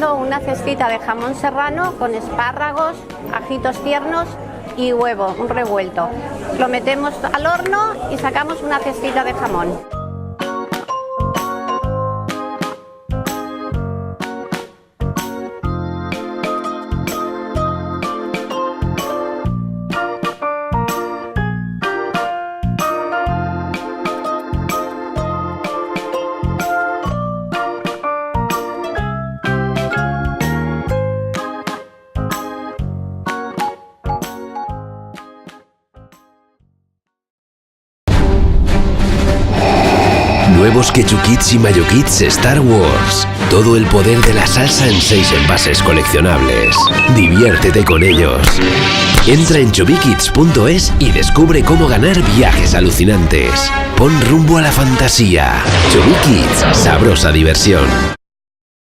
preparado una cestita de jamón serrano con espárragos, ajitos tiernos y huevo, un revuelto. Lo metemos al horno y sacamos una cestita de jamón. Nuevos Ketchup Kits y Mayo Kits Star Wars. Todo el poder de la salsa en 6 envases coleccionables. Diviértete con ellos. Entra en chubikits.es y descubre cómo ganar viajes alucinantes. Pon rumbo a la fantasía. Chubikits, sabrosa diversión.